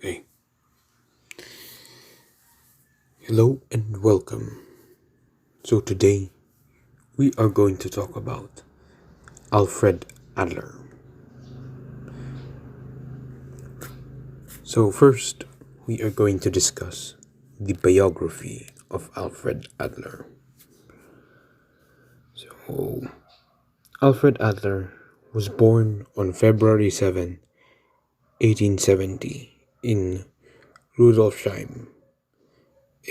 Hey, hello and welcome. So, today we are going to talk about Alfred Adler. So, first, we are going to discuss the biography of Alfred Adler. So, Alfred Adler was born on February 7, 1870, in Rudolfsheim,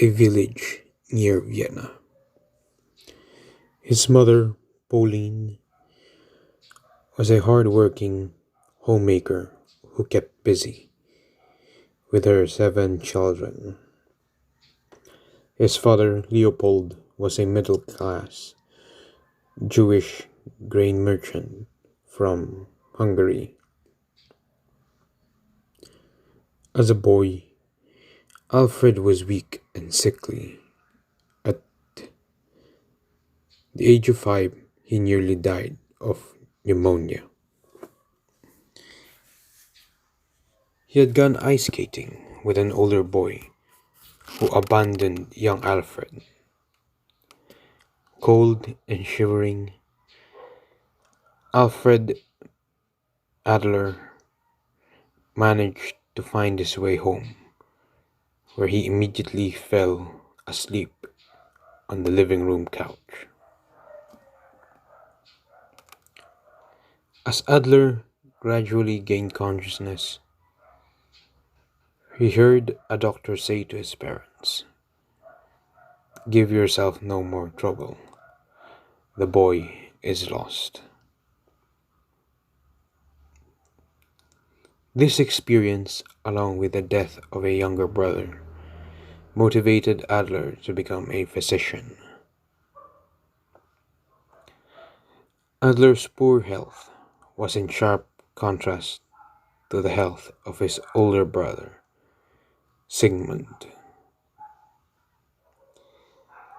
a village near Vienna. His mother, Pauline, was a hard-working homemaker who kept busy with her 7 children. His father, Leopold, was a middle-class Jewish grain merchant from Hungary. As a boy, Alfred was weak and sickly. At the age of 5, he nearly died of pneumonia. He had gone ice skating with an older boy who abandoned young Alfred. Cold and shivering, Alfred Adler managed to find his way home, where he immediately fell asleep on the living room couch. As Adler gradually gained consciousness, he heard a doctor say to his parents, "Give yourself no more trouble. The boy is lost." This experience, along with the death of a younger brother, motivated Adler to become a physician. Adler's poor health was in sharp contrast to the health of his older brother, Sigmund.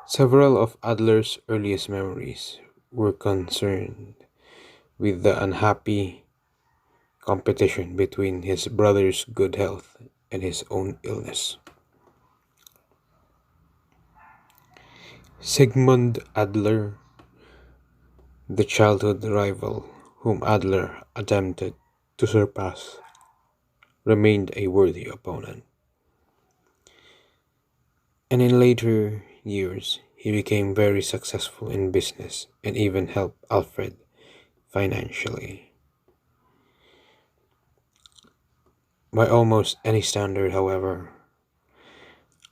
Several of Adler's earliest memories were concerned with the unhappy competition between his brother's good health and his own illness. Sigmund Adler, the childhood rival whom Adler attempted to surpass, remained a worthy opponent. And in later years, he became very successful in business and even helped Alfred financially. By almost any standard, however,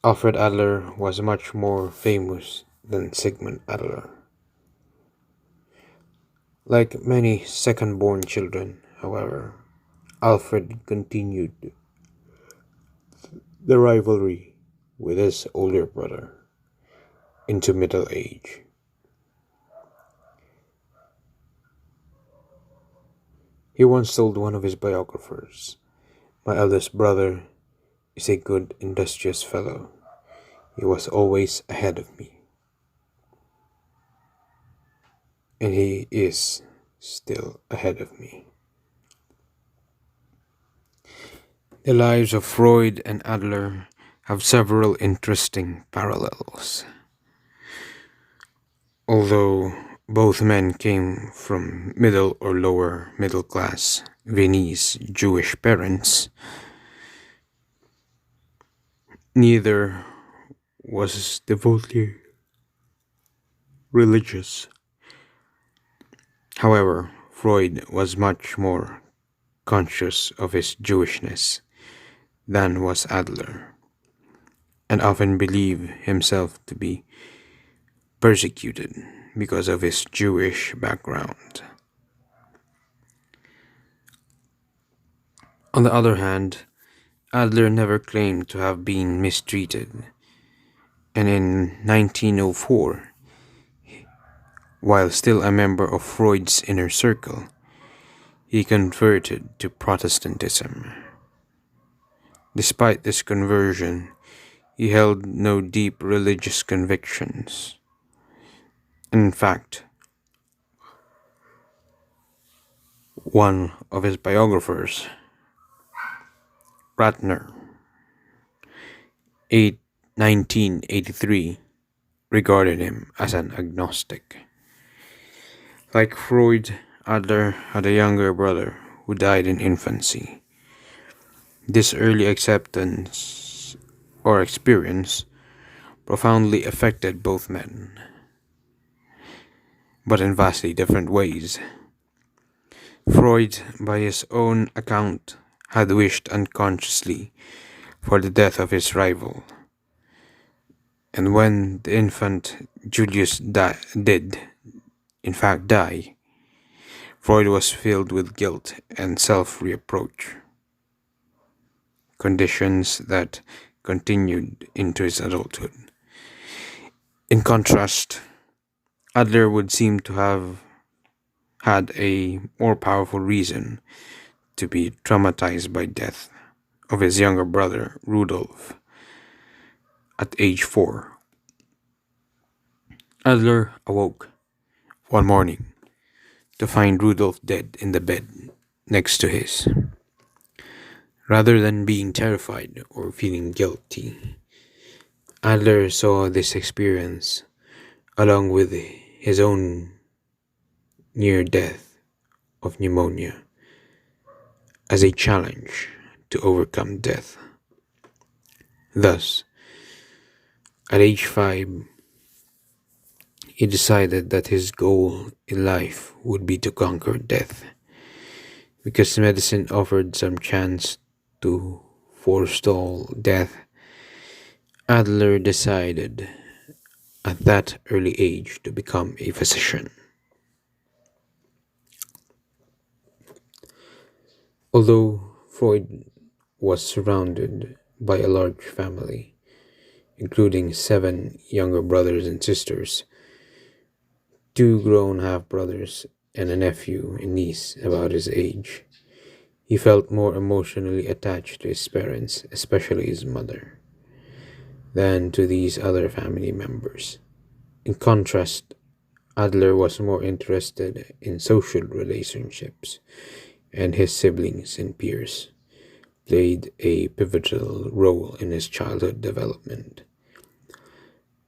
Alfred Adler was much more famous than Sigmund Adler. Like many second born children, however, Alfred continued the rivalry with his older brother into middle age. He once told one of his biographers, "My eldest brother is a good, industrious fellow. He was always ahead of me, and he is still ahead of me." The lives of Freud and Adler have several interesting parallels. Although both men came from middle or lower middle class Viennese Jewish parents, neither was devotedly religious. However, Freud was much more conscious of his Jewishness than was Adler, and often believed himself to be persecuted because of his Jewish background. On the other hand, Adler never claimed to have been mistreated, and in 1904, while still a member of Freud's inner circle, he converted to Protestantism. Despite this conversion, he held no deep religious convictions. In fact, one of his biographers, Ratner, 1983 regarded him as an agnostic. Like Freud, Adler had a younger brother who died in infancy. This early acceptance or experience profoundly affected both men, but in vastly different ways. Freud, by his own account, had wished unconsciously for the death of his rival, and when the infant Julius did, in fact, die, Freud was filled with guilt and self reproach, conditions that continued into his adulthood. In contrast, Adler would seem to have had a more powerful reason to be traumatized by death of his younger brother Rudolf at age 4. Adler awoke one morning to find Rudolf dead in the bed next to his. Rather than being terrified or feeling guilty, Adler saw this experience, along with his own near death of pneumonia, as a challenge to overcome death. Thus, at age 5, he decided that his goal in life would be to conquer death. Because medicine offered some chance to forestall death, Adler decided at that early age to become a physician. Although Freud was surrounded by a large family, including 7 younger brothers and sisters, 2 grown half brothers, and a nephew and niece about his age, he felt more emotionally attached to his parents, especially his mother, than to these other family members. In contrast, Adler was more interested in social relationships, and his siblings and peers played a pivotal role in his childhood development.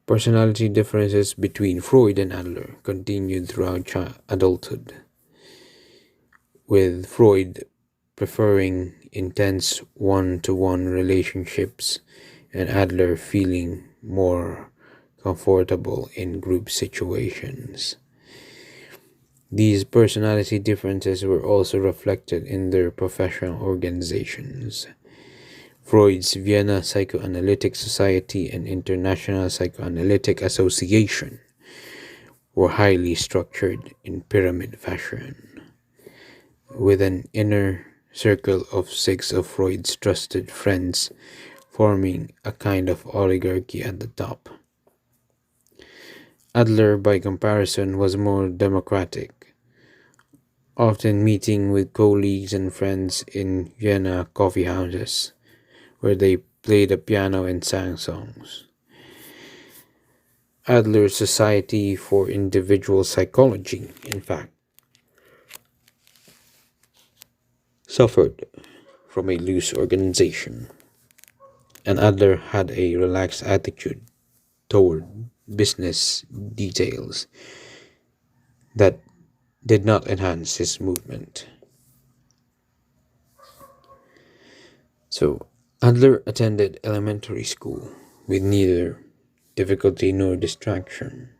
Personality differences between Freud and Adler continued throughout adulthood, with Freud preferring intense one-to-one relationships and Adler feeling more comfortable in group situations. These personality differences were also reflected in their professional organizations. Freud's Vienna Psychoanalytic Society and International Psychoanalytic Association were highly structured in pyramid fashion, with an inner circle of 6 of Freud's trusted friends forming a kind of oligarchy at the top. Adler, by comparison, was more democratic, often meeting with colleagues and friends in Vienna coffee houses, where they played the piano and sang songs. Adler's Society for Individual Psychology, in fact, suffered from a loose organization, and Adler had a relaxed attitude toward business details that did not enhance his movement. So, Adler attended elementary school with neither difficulty nor distinction.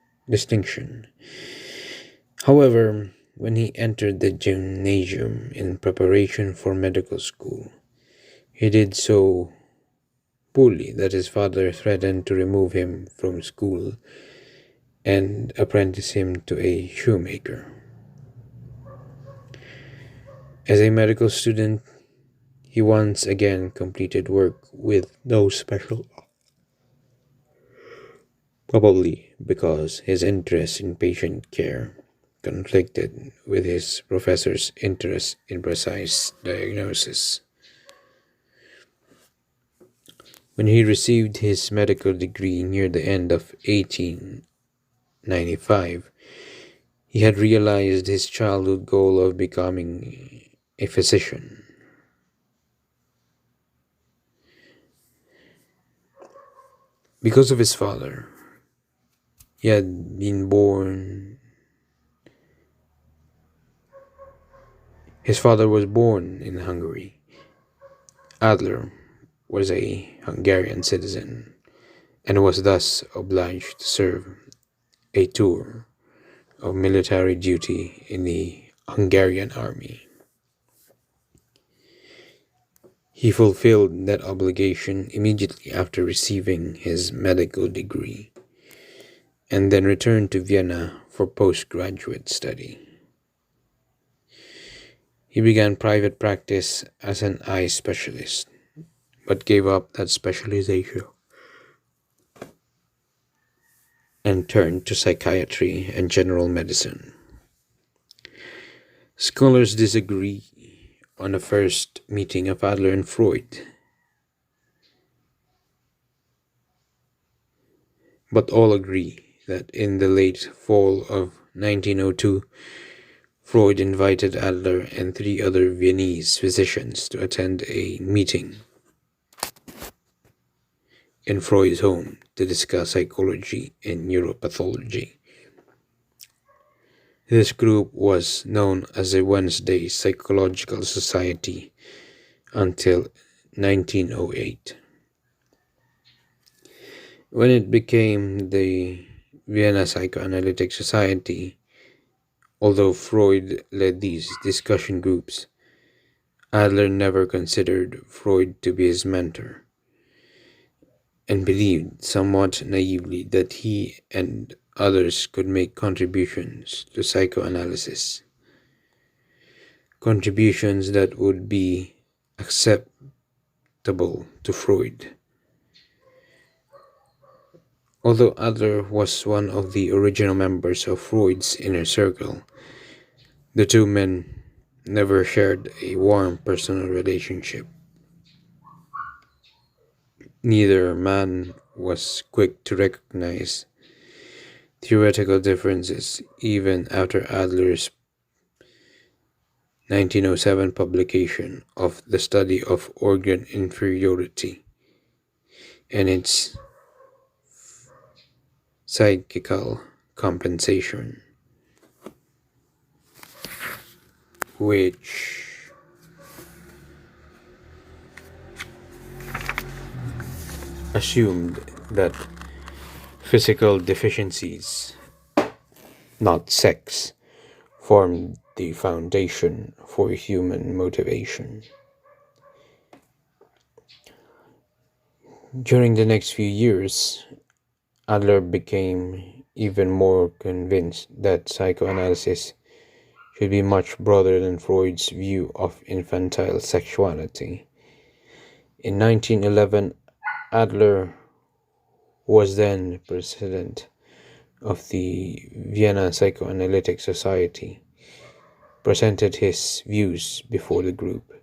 However, when he entered the gymnasium in preparation for medical school, he did so poorly that his father threatened to remove him from school and apprentice him to a shoemaker. As a medical student, he once again completed work with no special, probably because his interest in patient care conflicted with his professor's interest in precise diagnosis. When he received his medical degree near the end of 1895, he had realized his childhood goal of becoming a physician. Because of his father. He had been born. His father was born in Hungary. Adler was a Hungarian citizen and was thus obliged to serve a tour of military duty in the Hungarian army. He fulfilled that obligation immediately after receiving his medical degree, and then returned to Vienna for postgraduate study. He began private practice as an eye specialist, but gave up that specialization and turned to psychiatry and general medicine. Scholars disagree on the first meeting of Adler and Freud, but all agree that in the late fall of 1902, Freud invited Adler and three other Viennese physicians to attend a meeting in Freud's home to discuss psychology and neuropathology. This group was known as the Wednesday Psychological Society until 1908, when it became the Vienna Psychoanalytic Society. Although Freud led these discussion groups, Adler never considered Freud to be his mentor, and believed somewhat naively that he and others could make contributions to psychoanalysis, contributions that would be acceptable to Freud. Although Adler was one of the original members of Freud's inner circle, the two men never shared a warm personal relationship. Neither man was quick to recognize theoretical differences even after Adler's 1907 publication of The Study of Organ Inferiority and its psychical compensation, which assumed that physical deficiencies, not sex, formed the foundation for human motivation. During the next few years, Adler became even more convinced that psychoanalysis should be much broader than Freud's view of infantile sexuality. In 1911, Adler, who was then president of the Vienna Psychoanalytic Society, presented his views before the group,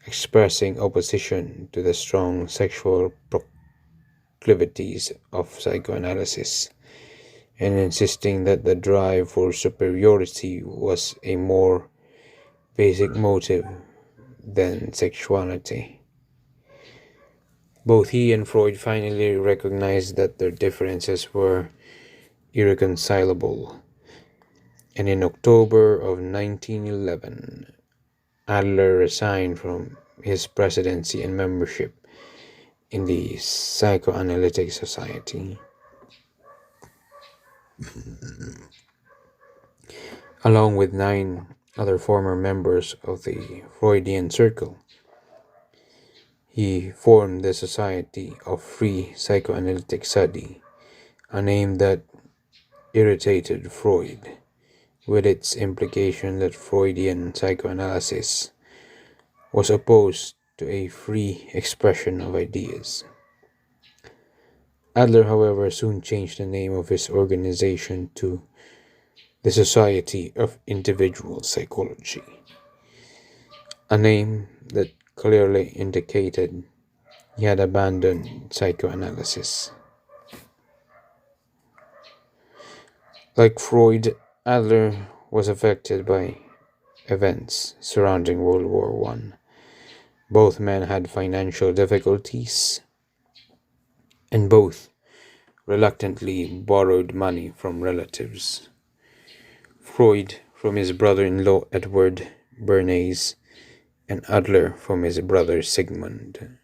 expressing opposition to the strong sexual proclivities of psychoanalysis and insisting that the drive for superiority was a more basic motive than sexuality. Both he and Freud finally recognized that their differences were irreconcilable, and in October of 1911, Adler resigned from his presidency and membership in the Psychoanalytic Society. Along with 9 other former members of the Freudian Circle, he formed the Society of Free Psychoanalytic Study, a name that irritated Freud, with its implication that Freudian psychoanalysis was opposed to a free expression of ideas. Adler, however, soon changed the name of his organization to the Society of Individual Psychology, a name that clearly indicated he had abandoned psychoanalysis. Like Freud, Adler was affected by events surrounding World War I. Both men had financial difficulties, and both reluctantly borrowed money from relatives. Freud from his brother in law Edward Bernays, and Adler from his brother Sigmund.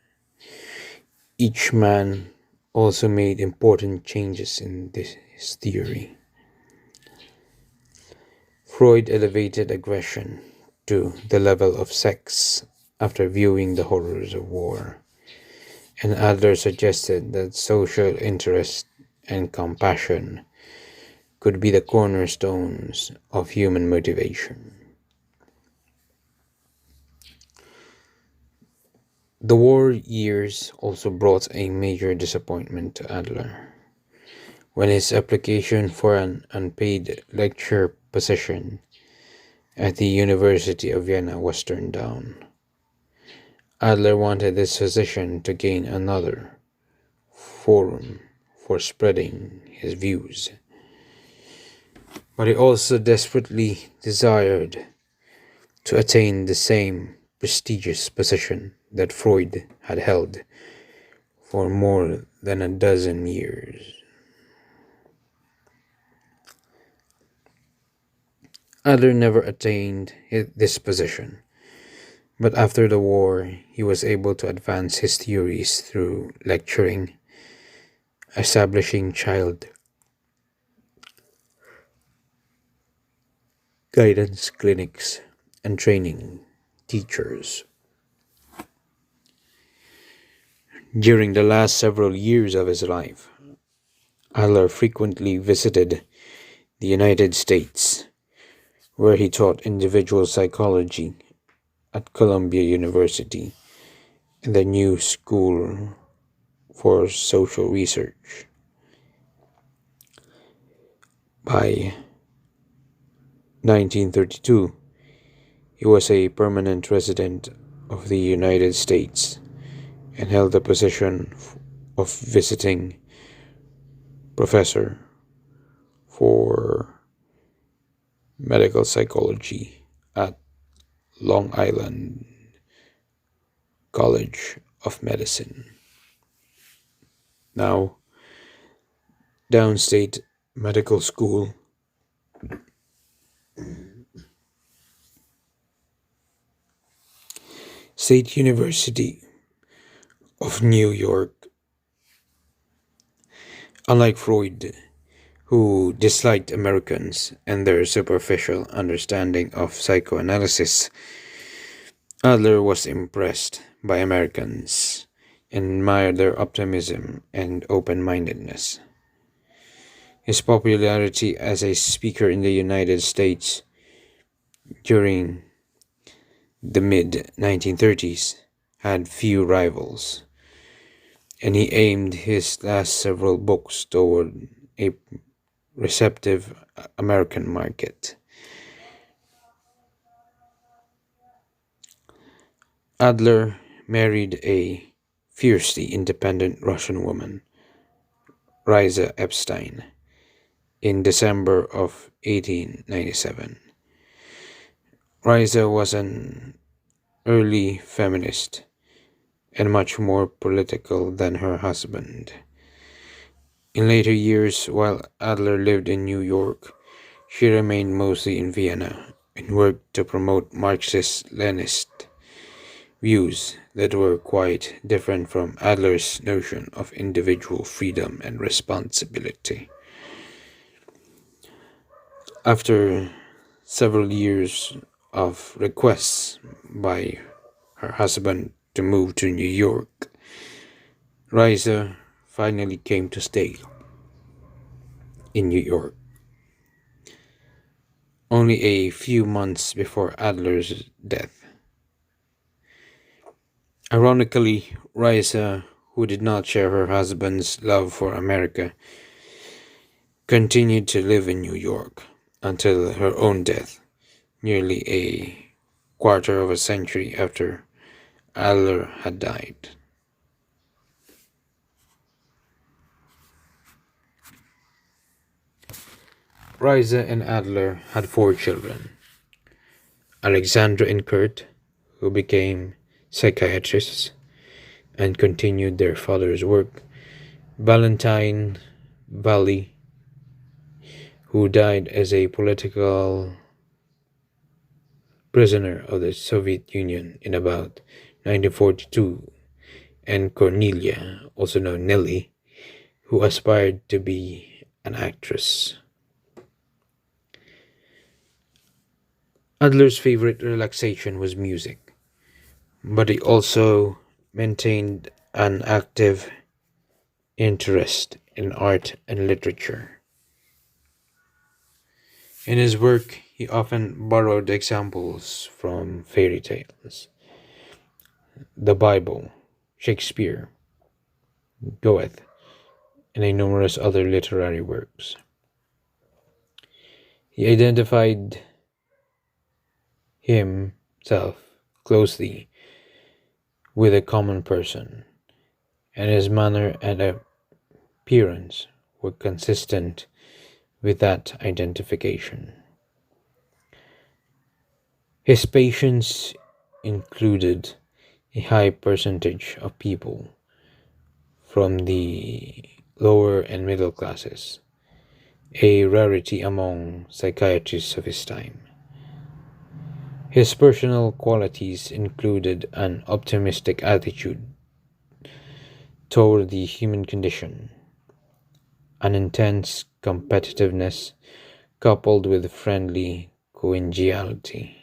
Each man also made important changes in his theory. Freud elevated aggression to the level of sex after viewing the horrors of war, and Adler suggested that social interest and compassion could be the cornerstones of human motivation. The war years also brought a major disappointment to Adler. When his application for an unpaid lecture position at the University of Vienna was turned down, Adler wanted this position to gain another forum for spreading his views. But he also desperately desired to attain the same prestigious position that Freud had held for more than a dozen years. Adler never attained this position, but after the war he was able to advance his theories through lecturing, establishing child guidance clinics, and training teachers. During the last several years of his life, Adler frequently visited the United States, where he taught individual psychology at Columbia University and the New School for Social Research. By 1932, he was a permanent resident of the United States and held the position of visiting professor for medical psychology at Long Island College of Medicine, now Downstate Medical School. State University of New York. Unlike Freud, who disliked Americans and their superficial understanding of psychoanalysis, Adler was impressed by Americans and admired their optimism and open-mindedness. His popularity as a speaker in the United States during the mid-1930s had few rivals, and he aimed his last several books toward a receptive American market. Adler married a fiercely independent Russian woman, Riza Epstein, in December of 1897. Riza was an early feminist and much more political than her husband. In later years, while Adler lived in New York, she remained mostly in Vienna and worked to promote Marxist-Leninist views that were quite different from Adler's notion of individual freedom and responsibility. After several years of requests by her husband to move to New York, Riza finally came to stay in New York. Only a few months before Adler's death. Ironically, Riza, who did not share her husband's love for America, continued to live in New York until her own death, nearly a quarter of a century after Adler had died. Riza and Adler had 4 children: Alexandra and Kurt, who became psychiatrists and continued their father's work, Valentine Valley, who died as a political prisoner of the Soviet Union in about 1942, and Cornelia, also known Nellie, who aspired to be an actress. Adler's favorite relaxation was music, but he also maintained an active interest in art and literature. In his work, he often borrowed examples from fairy tales, the Bible, Shakespeare, Goethe, and a numerous other literary works. He identified himself closely with a common person, and his manner and appearance were consistent with that identification. His patients included a high percentage of people from the lower and middle classes, a rarity among psychiatrists of his time. His personal qualities included an optimistic attitude toward the human condition, an intense competitiveness coupled with friendly collegiality,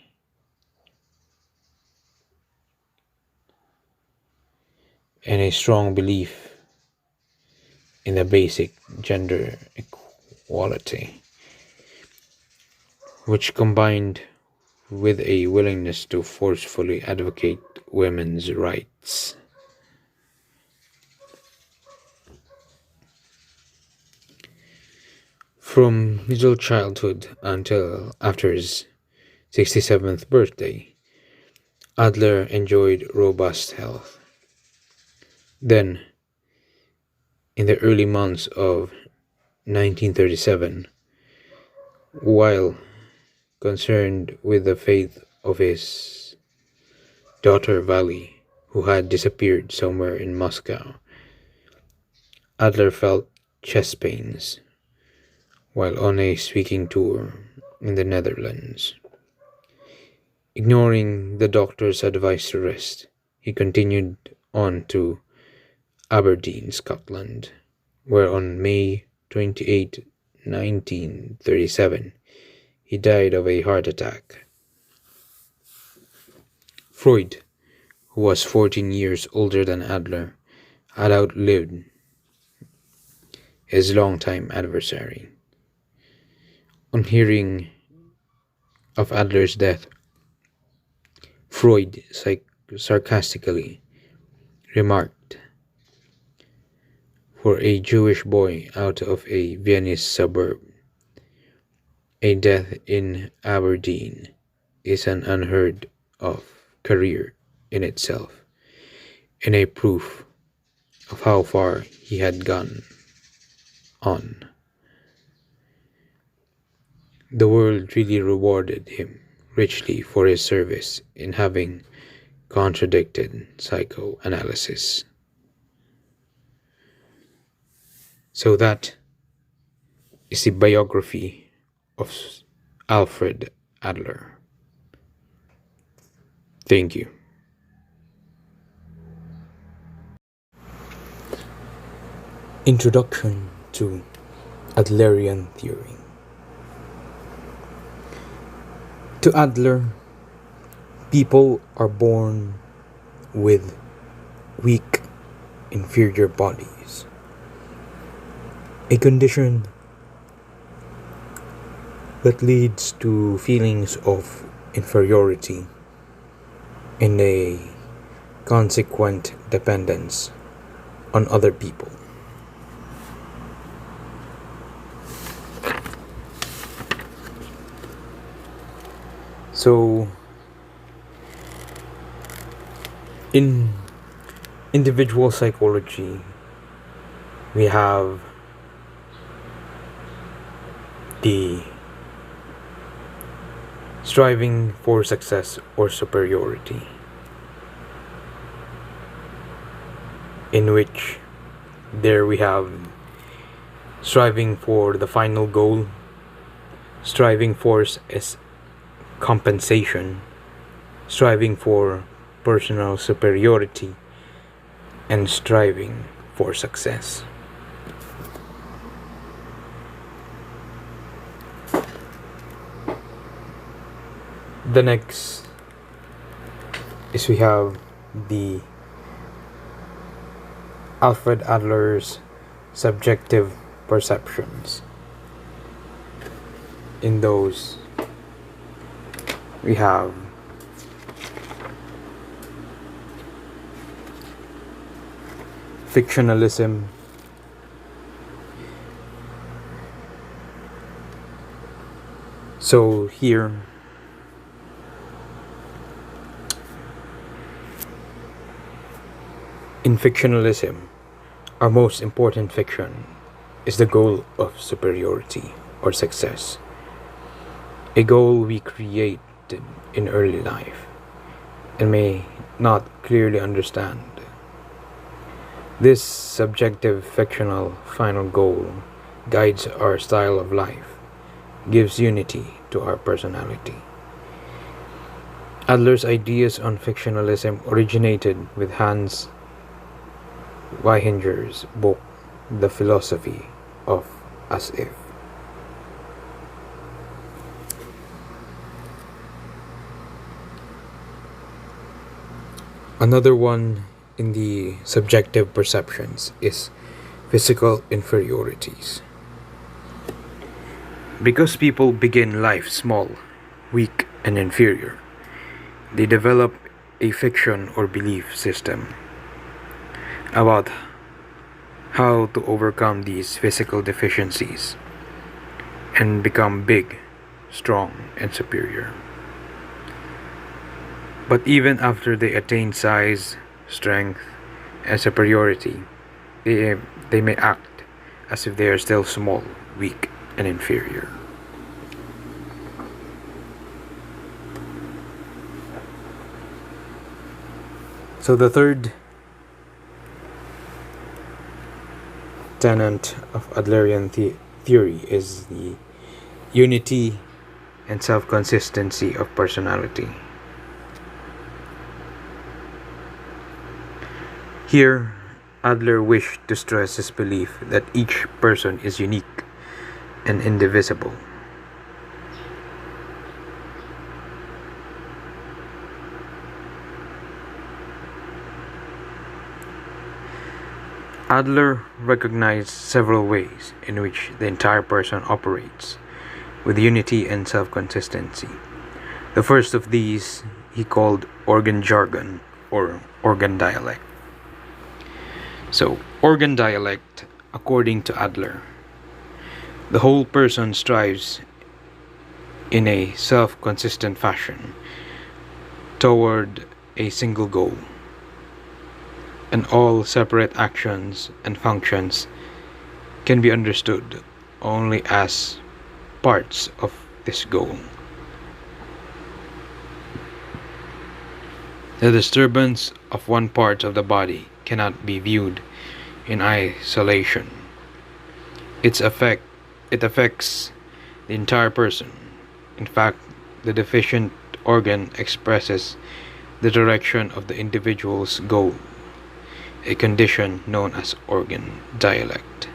and a strong belief in the basic gender equality, which combined with a willingness to forcefully advocate women's rights. From middle childhood until after his 67th birthday, Adler enjoyed robust health. Then, in the early months of 1937, while concerned with the fate of his daughter Vali, who had disappeared somewhere in Moscow, Adler felt chest pains while on a speaking tour in the Netherlands. Ignoring the doctor's advice to rest, he continued on to Aberdeen, Scotland, where on May 28, 1937, he died of a heart attack. Freud, who was 14 years older than Adler, had outlived his longtime adversary. On hearing of Adler's death, Freud sarcastically remarked, "For a Jewish boy out of a Viennese suburb, a death in Aberdeen is an unheard of career in itself, and a proof of how far he had gone on. The world really rewarded him richly for his service in having contradicted psychoanalysis." So that is the biography of Alfred Adler. Thank you. Introduction to Adlerian theory. To Adler, people are born with weak, inferior bodies, a condition that leads to feelings of inferiority and a consequent dependence on other people. So, in individual psychology, we have the striving for success or superiority, in which There we have striving for the final goal, striving for compensation, striving for personal superiority, and striving for success. The next is we have the Alfred Adler's subjective perceptions. In those, we have fictionalism, so here in fictionalism, our most important fiction is the goal of superiority or success, a goal we created in early life and may not clearly understand. This subjective fictional final goal guides our style of life, gives unity to our personality. Adler's ideas on fictionalism originated with Hans Weihinger's book, The Philosophy of As If. Another one in the subjective perceptions is physical inferiorities. Because people begin life small, weak, and inferior, they develop a fiction or belief system about how to overcome these physical deficiencies and become big, strong, and superior. But even after they attain size, strength, and superiority, they may act as if they are still small, weak, and inferior. So the third tenet of Adlerian theory is the unity and self-consistency of personality. Here, Adler wished to stress his belief that each person is unique and indivisible. Adler recognized several ways in which the entire person operates with unity and self-consistency. The first of these he called organ jargon or organ dialect. So, organ dialect, according to Adler, the whole person strives in a self-consistent fashion toward a single goal, and all separate actions and functions can be understood only as parts of this goal. The disturbance of one part of the body cannot be viewed in isolation. It affects the entire person. In fact, the deficient organ expresses the direction of the individual's goal, a condition known as organ dialect.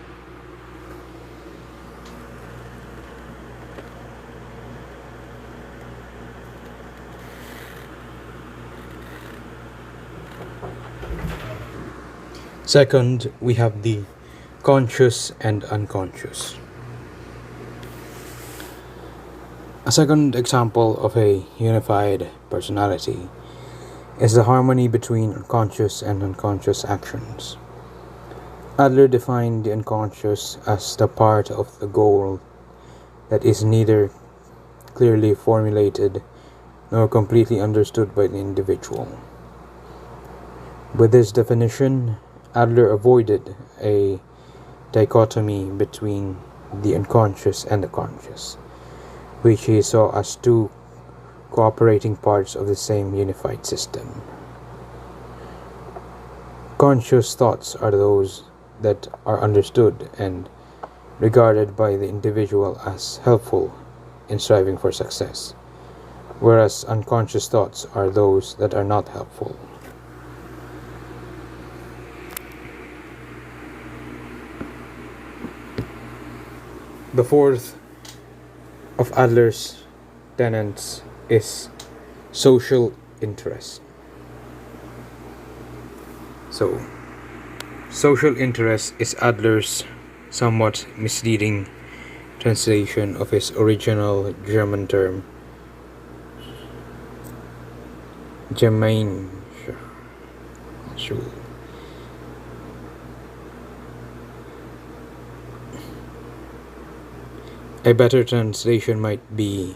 Second, we have the conscious and unconscious. A second example of a unified personality is the harmony between conscious and unconscious actions. Adler defined the unconscious as the part of the goal that is neither clearly formulated nor completely understood by the individual. With this definition, Adler avoided a dichotomy between the unconscious and the conscious, which he saw as two cooperating parts of the same unified system. Conscious thoughts are those that are understood and regarded by the individual as helpful in striving for success, whereas unconscious thoughts are those that are not helpful. The fourth of Adler's tenets is social interest. So, social interest is Adler's somewhat misleading translation of his original German term, Gemeinschaft. A better translation might be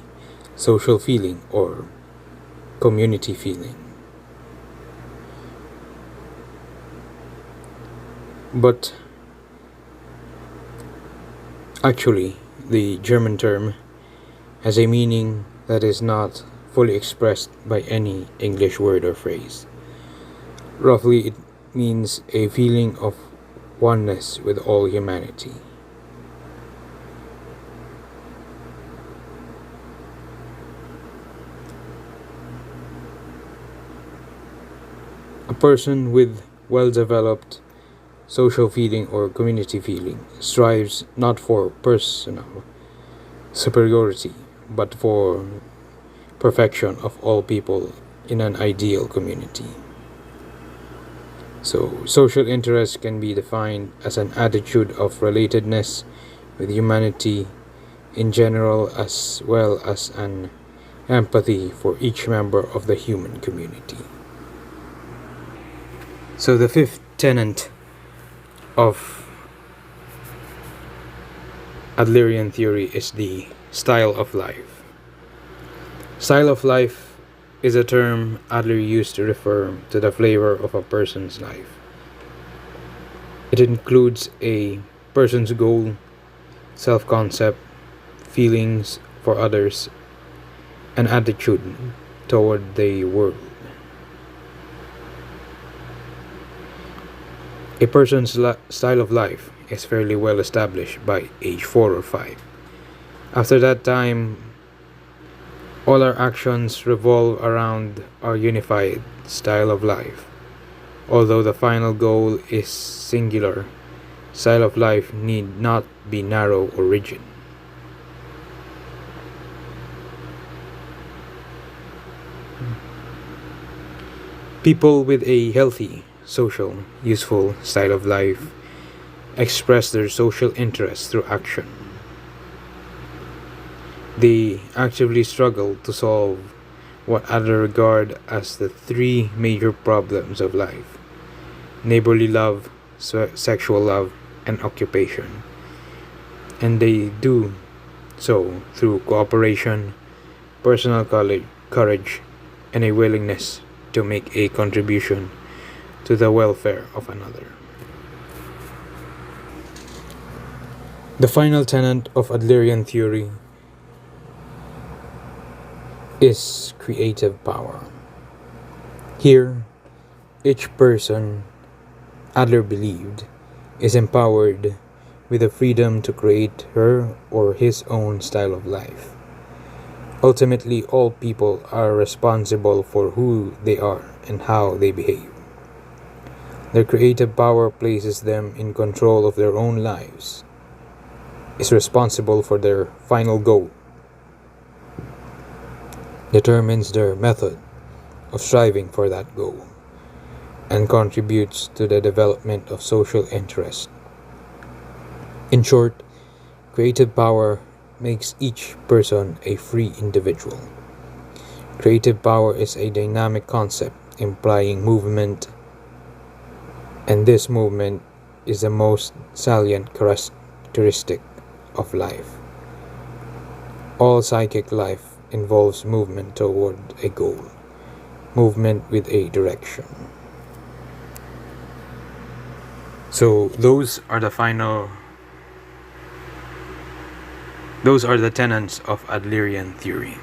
social feeling or community feeling. But actually, the German term has a meaning that is not fully expressed by any English word or phrase. Roughly, it means a feeling of oneness with all humanity. A person with well-developed social feeling or community feeling strives not for personal superiority, but for perfection of all people in an ideal community. So, social interest can be defined as an attitude of relatedness with humanity in general, as well as an empathy for each member of the human community. So the fifth tenet of Adlerian theory is the style of life. Style of life is a term Adler used to refer to the flavor of a person's life. It includes a person's goal, self-concept, feelings for others, and attitude toward the world. A person's style of life is fairly well established by age 4 or 5. After that time, all our actions revolve around our unified style of life. Although the final goal is singular, style of life need not be narrow or rigid. People with a healthy, social, useful style of life express their social interests through action. They actively struggle to solve what Adler regard as the three major problems of life: neighborly love, sexual love, and occupation. And they do so through cooperation, personal courage, and a willingness to make a contribution to the welfare of another. The final tenet of Adlerian theory is creative power. Here, each person, Adler believed, is empowered with the freedom to create her or his own style of life. Ultimately, all people are responsible for who they are and how they behave. Their creative power places them in control of their own lives, is responsible for their final goal, determines their method of striving for that goal, and contributes to the development of social interest. In short, creative power makes each person a free individual. Creative power is a dynamic concept implying movement, and this movement is the most salient characteristic of life. All psychic life involves movement toward a goal, movement with a direction. So those are the tenets of Adlerian theory.